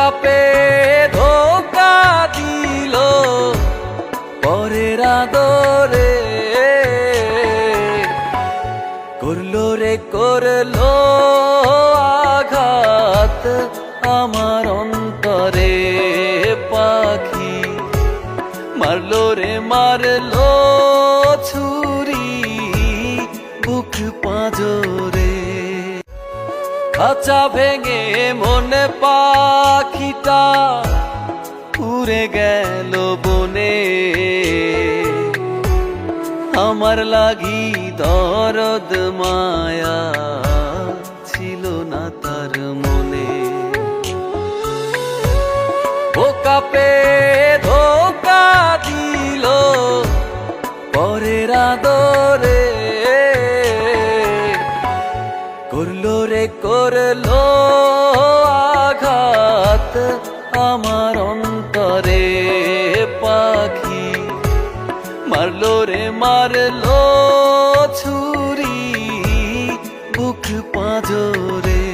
কাপে ধোকা দিল পরের আদরে, করলো রে করলো আঘাত আমার অন্তরে। পাখি মারলো রে মারলো ছুরি বুক পাঁজরে। খাঁচা ভেঙে মনে পাখিটা উড়ে গেল বনে, আমার লাগি দরদ মায়া ছিল না তার মনে। বোকা পে ধোকা দিল পরের আদরে, করলো রে করলো আঘাত আমার অন্তরে। পাখি মারলো রে মারলো ছুরি বুক পাঁজরে।